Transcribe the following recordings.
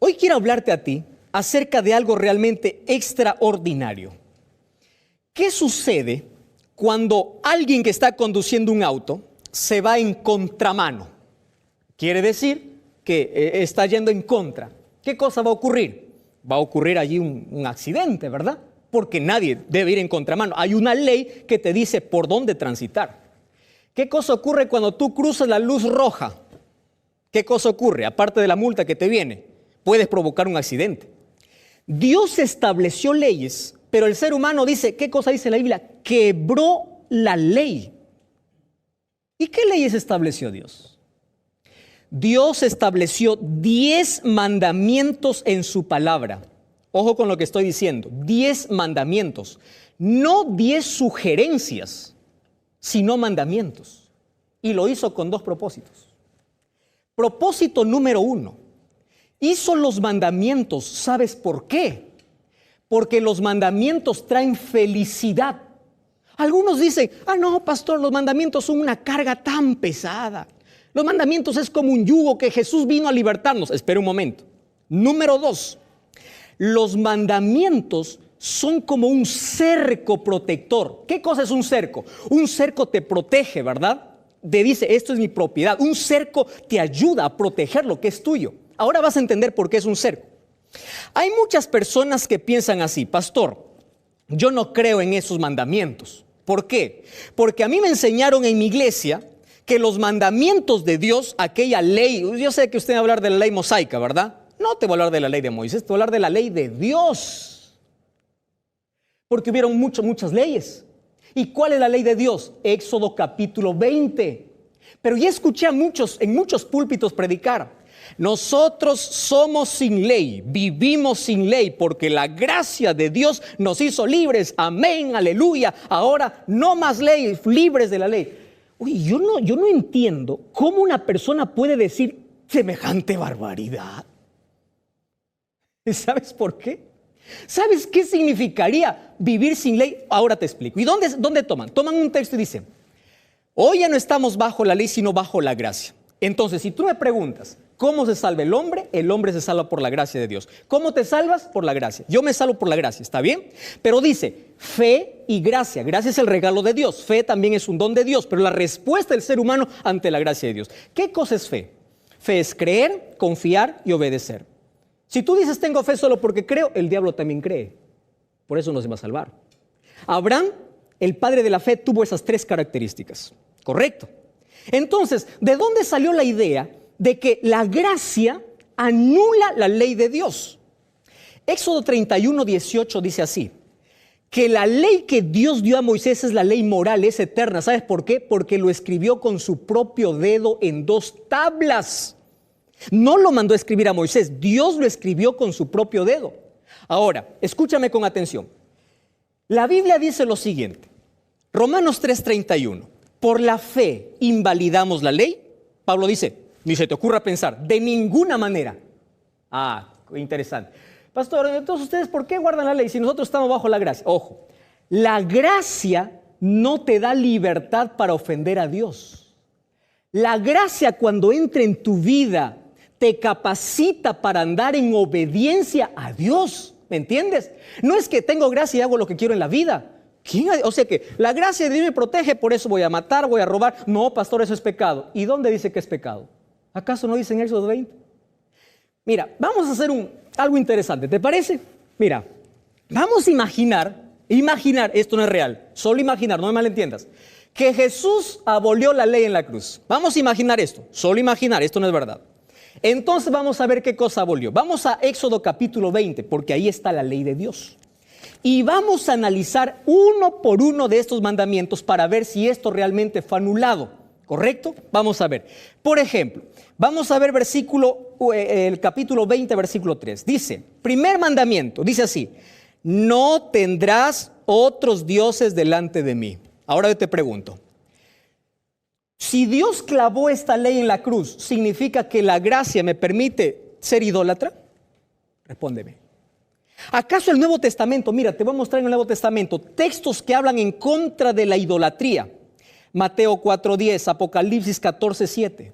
Hoy quiero hablarte a ti acerca de algo realmente extraordinario. ¿Qué sucede cuando alguien que está conduciendo un auto se va en contramano? Quiere decir que está yendo en contra. ¿Qué cosa va a ocurrir? Va a ocurrir allí un accidente, ¿verdad? Porque nadie debe ir en contramano. Hay una ley que te dice por dónde transitar. ¿Qué cosa ocurre cuando tú cruzas la luz roja? ¿Qué cosa ocurre? Aparte de la multa que te viene, puedes provocar un accidente. Dios estableció leyes, pero el ser humano dice, ¿qué cosa dice la Biblia? Quebró la ley. ¿Y qué leyes estableció Dios? Dios estableció 10 mandamientos en su palabra. Ojo con lo que estoy diciendo, 10 mandamientos, no 10 sugerencias, sino mandamientos. Y lo hizo con 2 propósitos. Propósito número 1, hizo los mandamientos, ¿sabes por qué? Porque los mandamientos traen felicidad. Algunos dicen, no, pastor, los mandamientos son una carga tan pesada. Los mandamientos es como un yugo que Jesús vino a libertarnos. Espera un momento. Número 2, los mandamientos son como un cerco protector. ¿Qué cosa es un cerco? Un cerco te protege, ¿verdad? Te dice, esto es mi propiedad. Un cerco te ayuda a proteger lo que es tuyo. Ahora vas a entender por qué es un cerco. Hay muchas personas que piensan así, pastor, yo no creo en esos mandamientos. ¿Por qué? Porque a mí me enseñaron en mi iglesia que los mandamientos de Dios, aquella ley, yo sé que usted va a hablar de la ley mosaica, ¿verdad? No te voy a hablar de la ley de Moisés, te voy a hablar de la ley de Dios. Porque hubieron muchas leyes. ¿Y cuál es la ley de Dios? Éxodo capítulo 20. Pero ya escuché en muchos púlpitos predicar. Nosotros somos sin ley, vivimos sin ley, porque la gracia de Dios nos hizo libres. Amén, aleluya. Ahora no más ley, libres de la ley. Uy, yo no entiendo cómo una persona puede decir semejante barbaridad. ¿Sabes por qué? ¿Sabes qué significaría vivir sin ley? Ahora te explico. ¿Y dónde toman? Toman un texto y dicen, hoy ya no estamos bajo la ley, sino bajo la gracia. Entonces, si tú me preguntas, ¿cómo se salva el hombre se salva por la gracia de Dios. ¿Cómo te salvas? Por la gracia. Yo me salvo por la gracia, ¿está bien? Pero dice, fe y gracia. Gracia es el regalo de Dios. Fe también es un don de Dios, pero la respuesta del ser humano ante la gracia de Dios. ¿Qué cosa es fe? Fe es creer, confiar y obedecer. Si tú dices tengo fe solo porque creo, el diablo también cree. Por eso no se va a salvar. Abraham, el padre de la fe, tuvo esas 3 características. ¿Correcto? Entonces, ¿de dónde salió la idea de que la gracia anula la ley de Dios? Éxodo 31:18 dice así, que la ley que Dios dio a Moisés es la ley moral, es eterna. ¿Sabes por qué? Porque lo escribió con su propio dedo en 2 tablas. No lo mandó a escribir a Moisés, Dios lo escribió con su propio dedo. Ahora, escúchame con atención. La Biblia dice lo siguiente, Romanos 3:31, por la fe invalidamos la ley. Pablo dice, ni se te ocurra pensar, de ninguna manera. Interesante. Pastor, entonces ustedes, ¿por qué guardan la ley si nosotros estamos bajo la gracia? Ojo, la gracia no te da libertad para ofender a Dios. La gracia cuando entra en tu vida te capacita para andar en obediencia a Dios, ¿me entiendes? No es que tengo gracia y hago lo que quiero en la vida. O sea que la gracia de Dios me protege, por eso voy a matar, voy a robar. No, pastor, eso es pecado. ¿Y dónde dice que es pecado? ¿Acaso no dice en Éxodo 20? Mira, vamos a hacer algo interesante, ¿te parece? Mira, vamos a imaginar, esto no es real, solo imaginar, no me malentiendas, que Jesús abolió la ley en la cruz. Vamos a imaginar esto, solo imaginar, esto no es verdad. Entonces vamos a ver qué cosa abolió. Vamos a Éxodo capítulo 20, porque ahí está la ley de Dios. Y vamos a analizar uno por uno de estos mandamientos para ver si esto realmente fue anulado. ¿Correcto? Vamos a ver. Por ejemplo, vamos a ver el capítulo 20, versículo 3. Dice, primer mandamiento, dice así, no tendrás otros dioses delante de mí. Ahora yo te pregunto, si Dios clavó esta ley en la cruz, ¿significa que la gracia me permite ser idólatra? Respóndeme. ¿Acaso el Nuevo Testamento, mira, te voy a mostrar en el Nuevo Testamento textos que hablan en contra de la idolatría? Mateo 4:10, Apocalipsis 14:7.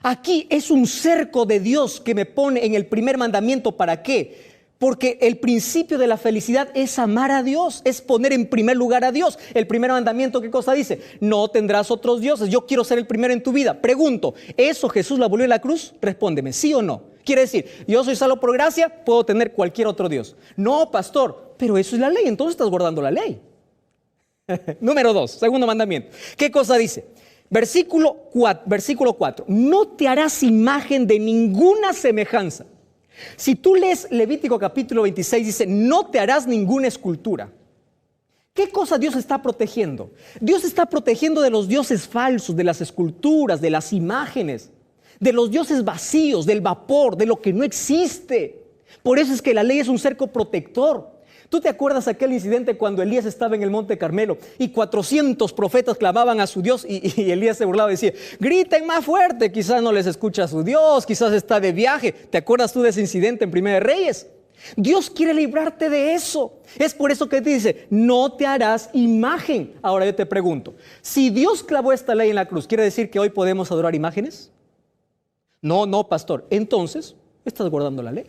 Aquí es un cerco de Dios que me pone en el primer mandamiento. ¿Para qué? Porque el principio de la felicidad es amar a Dios, es poner en primer lugar a Dios. El primer mandamiento, ¿qué cosa dice? No tendrás otros dioses. Yo quiero ser el primero en tu vida. Pregunto, ¿eso Jesús lo abolió en la cruz? Respóndeme, ¿sí o no? Quiere decir, yo soy salvo por gracia, puedo tener cualquier otro Dios. No, pastor, pero eso es la ley, entonces estás guardando la ley. Número 2, segundo mandamiento. ¿Qué cosa dice? Versículo 4. No te harás imagen de ninguna semejanza. Si tú lees Levítico capítulo 26, dice, no te harás ninguna escultura. ¿Qué cosa Dios está protegiendo? Dios está protegiendo de los dioses falsos, de las esculturas, de las imágenes, de los dioses vacíos, del vapor, de lo que no existe. Por eso es que la ley es un cerco protector. ¿Tú te acuerdas aquel incidente cuando Elías estaba en el Monte Carmelo y 400 profetas clamaban a su Dios y Elías se burlaba y decía, griten más fuerte, quizás no les escucha su Dios, quizás está de viaje? ¿Te acuerdas tú de ese incidente en Primera de Reyes? Dios quiere librarte de eso. Es por eso que te dice, no te harás imagen. Ahora yo te pregunto, si Dios clavó esta ley en la cruz, ¿quiere decir que hoy podemos adorar imágenes? No, pastor. Entonces, estás guardando la ley.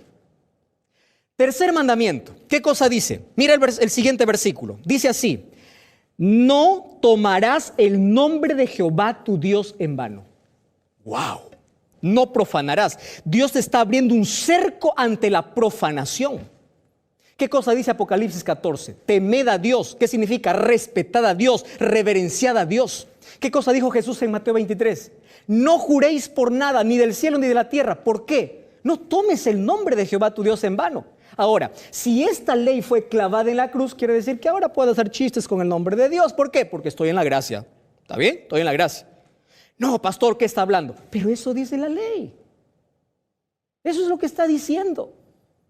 Tercer mandamiento, ¿qué cosa dice? Mira el siguiente versículo, dice así, no tomarás el nombre de Jehová tu Dios en vano. ¡Wow! No profanarás. Dios te está abriendo un cerco ante la profanación. ¿Qué cosa dice Apocalipsis 14? Temed a Dios. ¿Qué significa? Respetad a Dios, reverenciad a Dios. ¿Qué cosa dijo Jesús en Mateo 23? No juréis por nada, ni del cielo ni de la tierra. ¿Por qué? No tomes el nombre de Jehová tu Dios en vano. Ahora, si esta ley fue clavada en la cruz, quiere decir que ahora puedo hacer chistes con el nombre de Dios. ¿Por qué? Porque estoy en la gracia. ¿Está bien? Estoy en la gracia. No, pastor, ¿qué está hablando? Pero eso dice la ley. Eso es lo que está diciendo.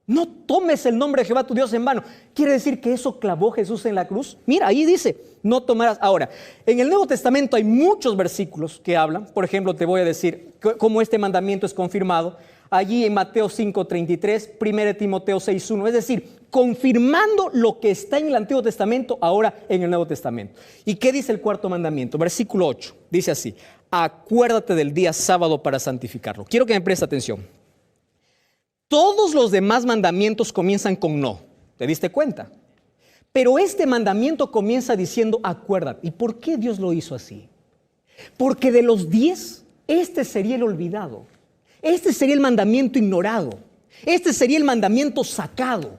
No tomes el nombre de Jehová tu Dios en vano. ¿Quiere decir que eso clavó Jesús en la cruz? Mira, ahí dice, no tomarás. Ahora, en el Nuevo Testamento hay muchos versículos que hablan. Por ejemplo, te voy a decir cómo este mandamiento es confirmado. Allí en Mateo 5:33, 1 Timoteo 6:1, es decir, confirmando lo que está en el Antiguo Testamento, ahora en el Nuevo Testamento. ¿Y qué dice el cuarto mandamiento? Versículo 8, dice así, acuérdate del día sábado para santificarlo. Quiero que me prestes atención. Todos los demás mandamientos comienzan con no, ¿te diste cuenta? Pero este mandamiento comienza diciendo acuérdate. ¿Y por qué Dios lo hizo así? Porque de los 10, este sería el olvidado. Este sería el mandamiento ignorado. Este sería el mandamiento sacado.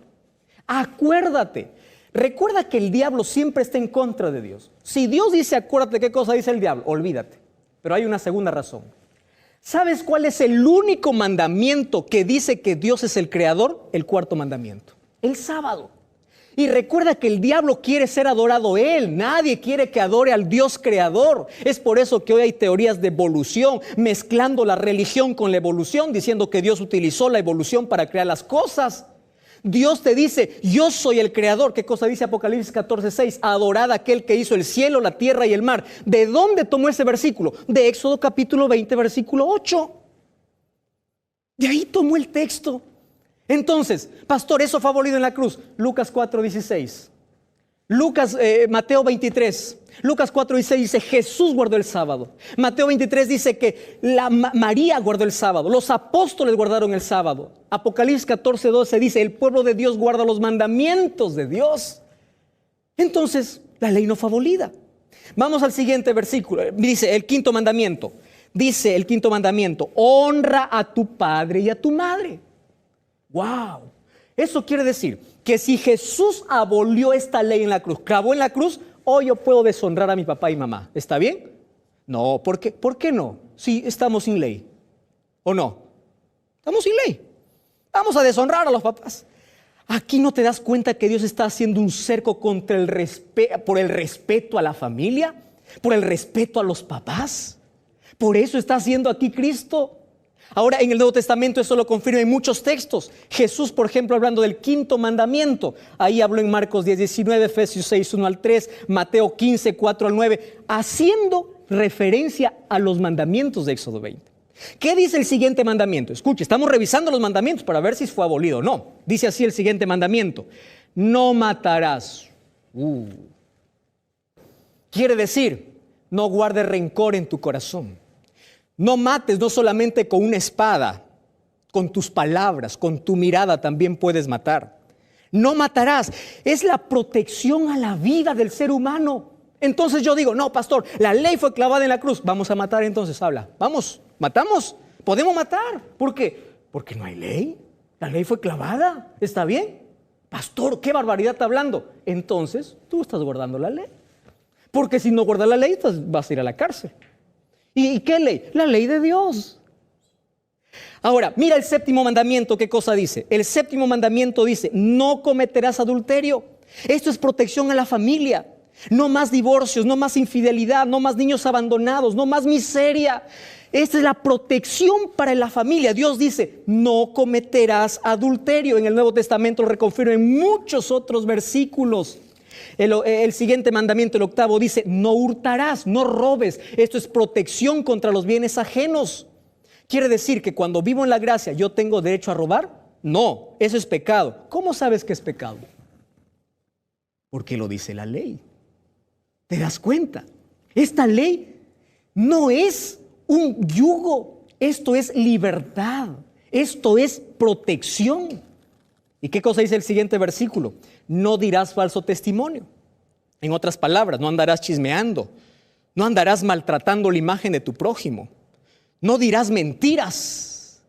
Acuérdate. Recuerda que el diablo siempre está en contra de Dios. Si Dios dice acuérdate, ¿qué cosa dice el diablo? Olvídate. Pero hay una segunda razón. ¿Sabes cuál es el único mandamiento que dice que Dios es el creador? El cuarto mandamiento. El sábado. Y recuerda que el diablo quiere ser adorado él. Nadie quiere que adore al Dios creador. Es por eso que hoy hay teorías de evolución, mezclando la religión con la evolución, diciendo que Dios utilizó la evolución para crear las cosas. Dios te dice, yo soy el creador. ¿Qué cosa dice Apocalipsis 14:6? Adorad a aquel que hizo el cielo, la tierra y el mar. ¿De dónde tomó ese versículo? De Éxodo capítulo 20, versículo 8. De ahí tomó el texto. Entonces, pastor, eso fue abolido en la cruz. Lucas 4:16. Mateo 23. Lucas 4:16 dice, Jesús guardó el sábado. Mateo 23 dice que María guardó el sábado. Los apóstoles guardaron el sábado. Apocalipsis 14:12 dice, el pueblo de Dios guarda los mandamientos de Dios. Entonces, la ley no fue abolida. Vamos al siguiente versículo. Dice el quinto mandamiento. Dice el quinto mandamiento, honra a tu padre y a tu madre. ¡Wow! Eso quiere decir que si Jesús abolió esta ley en la cruz, clavó en la cruz, hoy yo puedo deshonrar a mi papá y mamá. ¿Está bien? No, ¿por qué no? Si estamos sin ley. ¿O no? Estamos sin ley. Vamos a deshonrar a los papás. Aquí no te das cuenta que Dios está haciendo un cerco contra por el respeto a la familia, por el respeto a los papás. Por eso está haciendo aquí Cristo. Ahora en el Nuevo Testamento eso lo confirma en muchos textos. Jesús, por ejemplo, hablando del quinto mandamiento, ahí habló en Marcos 10:19, Efesios 6:1-3, Mateo 15:4-9, haciendo referencia a los mandamientos de Éxodo 20. ¿Qué dice el siguiente mandamiento? Escuche, estamos revisando los mandamientos para ver si fue abolido o no. Dice así el siguiente mandamiento: no matarás. Quiere decir, no guardes rencor en tu corazón. No mates, no solamente con una espada, con tus palabras, con tu mirada también puedes matar. No matarás, es la protección a la vida del ser humano. Entonces yo digo, no, pastor, la ley fue clavada en la cruz. Vamos a matar entonces, habla. Vamos, matamos, podemos matar. ¿Por qué? Porque no hay ley. La ley fue clavada, ¿está bien? Pastor, qué barbaridad está hablando. Entonces, tú estás guardando la ley. Porque si no guardas la ley, vas a ir a la cárcel. ¿Y qué ley? La ley de Dios. Ahora, mira el séptimo mandamiento, ¿qué cosa dice? El séptimo mandamiento dice, no cometerás adulterio. Esto es protección a la familia. No más divorcios, no más infidelidad, no más niños abandonados, no más miseria. Esta es la protección para la familia. Dios dice, no cometerás adulterio. En el Nuevo Testamento lo reconfirma en muchos otros versículos. El siguiente mandamiento, el octavo, dice, no hurtarás, no robes. Esto es protección contra los bienes ajenos. ¿Quiere decir que cuando vivo en la gracia yo tengo derecho a robar? No, eso es pecado. ¿Cómo sabes que es pecado? Porque lo dice la ley. ¿Te das cuenta? Esta ley no es un yugo, esto es libertad, esto es protección. ¿Y qué cosa dice el siguiente versículo? No dirás falso testimonio. En otras palabras, no andarás chismeando, no andarás maltratando la imagen de tu prójimo, no dirás mentiras.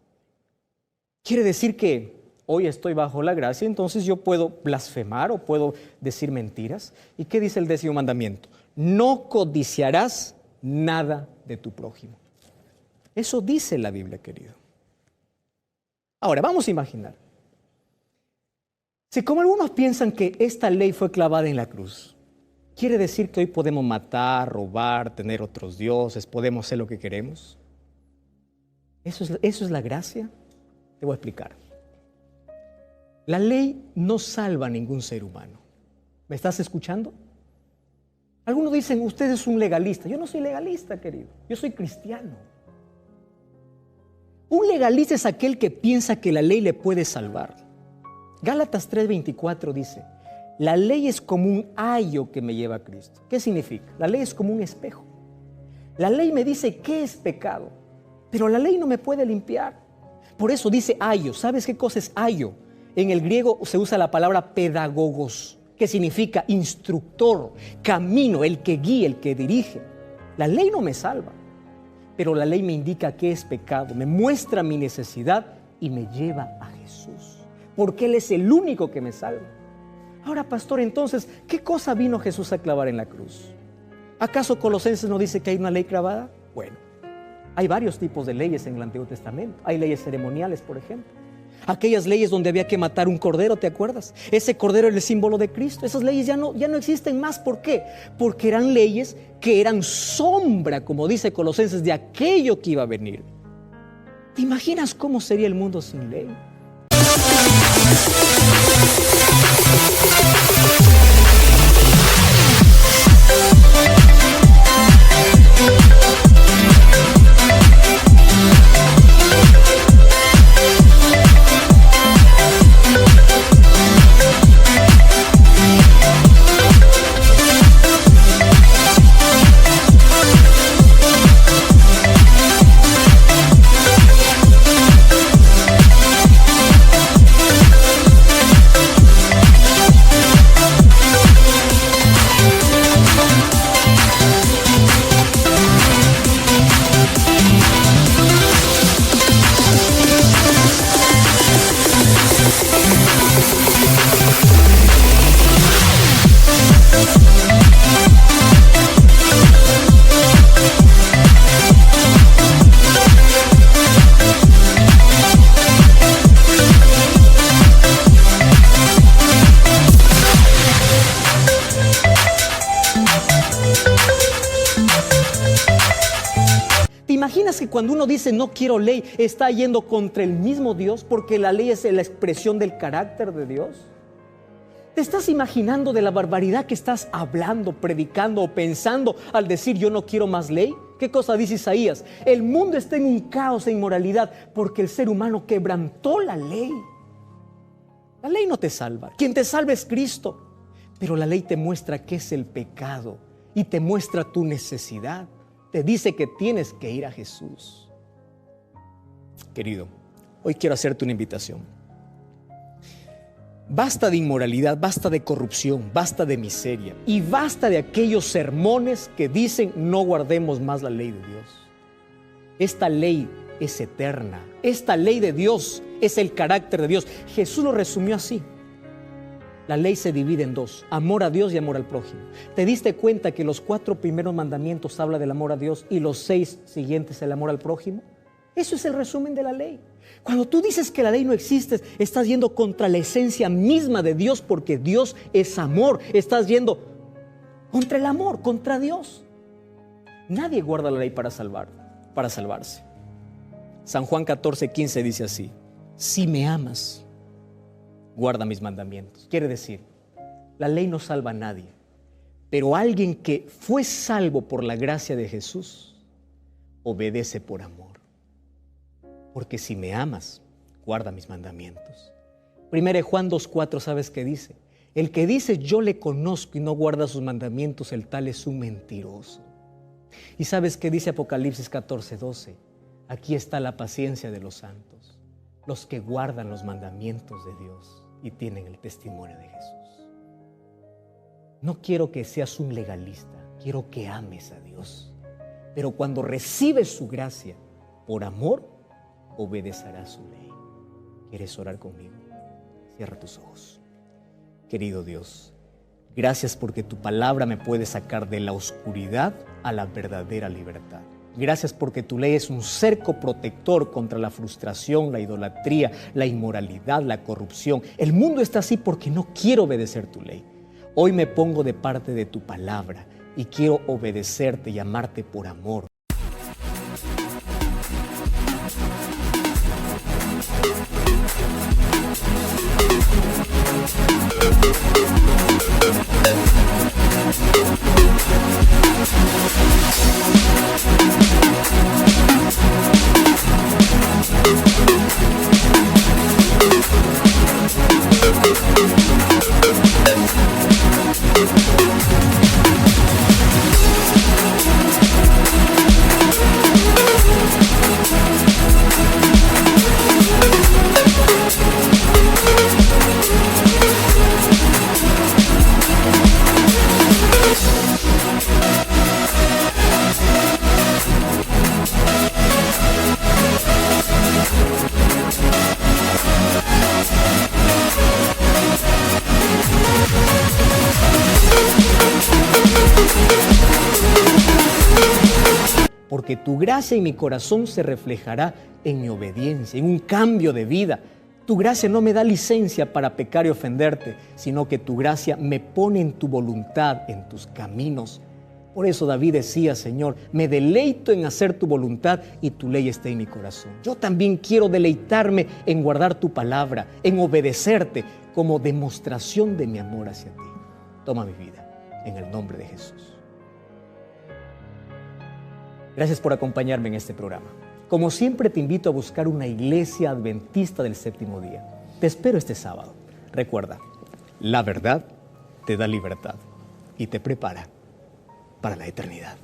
Quiere decir que hoy estoy bajo la gracia, entonces yo puedo blasfemar o puedo decir mentiras. ¿Y qué dice el 10º mandamiento? No codiciarás nada de tu prójimo. Eso dice la Biblia, querido. Ahora, vamos a imaginar. Si como algunos piensan que esta ley fue clavada en la cruz, ¿quiere decir que hoy podemos matar, robar, tener otros dioses, podemos hacer lo que queremos? ¿Eso es la gracia? Te voy a explicar. La ley no salva a ningún ser humano. ¿Me estás escuchando? Algunos dicen, usted es un legalista. Yo no soy legalista, querido. Yo soy cristiano. Un legalista es aquel que piensa que la ley le puede salvar. Gálatas 3:24 dice, la ley es como un ayo que me lleva a Cristo. ¿Qué significa? La ley es como un espejo. La ley me dice qué es pecado, pero la ley no me puede limpiar. Por eso dice ayo. ¿Sabes qué cosa es ayo? En el griego se usa la palabra pedagogos, que significa instructor, camino, el que guía, el que dirige. La ley no me salva, pero la ley me indica qué es pecado, me muestra mi necesidad y me lleva a Jesús, porque Él es el único que me salva. Ahora, pastor, entonces, ¿qué cosa vino Jesús a clavar en la cruz? ¿Acaso Colosenses no dice que hay una ley clavada? Bueno, hay varios tipos de leyes en el Antiguo Testamento. Hay leyes ceremoniales, por ejemplo. Aquellas leyes donde había que matar un cordero, ¿te acuerdas? Ese cordero era el símbolo de Cristo. Esas leyes ya no existen más. ¿Por qué? Porque eran leyes que eran sombra, como dice Colosenses, de aquello que iba a venir. ¿Te imaginas cómo sería el mundo sin ley? ¿Te imaginas que cuando uno dice no quiero ley, está yendo contra el mismo Dios porque la ley es la expresión del carácter de Dios? ¿Te estás imaginando de la barbaridad que estás hablando, predicando o pensando al decir yo no quiero más ley? ¿Qué cosa dice Isaías? El mundo está en un caos e inmoralidad porque el ser humano quebrantó la ley. La ley no te salva. Quien te salva es Cristo. Pero la ley te muestra qué es el pecado y te muestra tu necesidad. Te dice que tienes que ir a Jesús. Querido, hoy quiero hacerte una invitación. Basta de inmoralidad, basta de corrupción, basta de miseria y basta de aquellos sermones que dicen no guardemos más la ley de Dios. Esta ley es eterna. Esta ley de Dios es el carácter de Dios. Jesús lo resumió así. La ley se divide en dos: amor a Dios y amor al prójimo. ¿Te diste cuenta que los 4 primeros mandamientos habla del amor a Dios y los 6 siguientes el amor al prójimo? Eso es el resumen de la ley. Cuando tú dices que la ley no existe, estás yendo contra la esencia misma de Dios, porque Dios es amor. Estás yendo contra el amor, contra Dios. Nadie guarda la ley para salvarse. San Juan 14:15 dice así: si me amas, guarda mis mandamientos. Quiere decir, la ley no salva a nadie, pero alguien que fue salvo por la gracia de Jesús obedece por amor. Porque si me amas, guarda mis mandamientos. 1 Juan 2:4, ¿sabes qué dice? El que dice yo le conozco y no guarda sus mandamientos, el tal es un mentiroso. ¿Y sabes qué dice Apocalipsis 14:12? Aquí está la paciencia de los santos, los que guardan los mandamientos de Dios y tienen el testimonio de Jesús. No quiero que seas un legalista, quiero que ames a Dios. Pero cuando recibes su gracia, por amor, obedecerás su ley. ¿Quieres orar conmigo? Cierra tus ojos. Querido Dios, gracias porque tu palabra me puede sacar de la oscuridad a la verdadera libertad. Gracias porque tu ley es un cerco protector contra la frustración, la idolatría, la inmoralidad, la corrupción. El mundo está así porque no quiere obedecer tu ley. Hoy me pongo de parte de tu palabra y quiero obedecerte y amarte por amor. Porque tu gracia en mi corazón se reflejará en mi obediencia, en un cambio de vida. Tu gracia no me da licencia para pecar y ofenderte, sino que tu gracia me pone en tu voluntad, en tus caminos. Por eso David decía: Señor, me deleito en hacer tu voluntad y tu ley está en mi corazón. Yo también quiero deleitarme en guardar tu palabra, en obedecerte como demostración de mi amor hacia ti. Toma mi vida, en el nombre de Jesús. Gracias por acompañarme en este programa. Como siempre, te invito a buscar una iglesia adventista del séptimo día. Te espero este sábado. Recuerda, la verdad te da libertad y te prepara para la eternidad.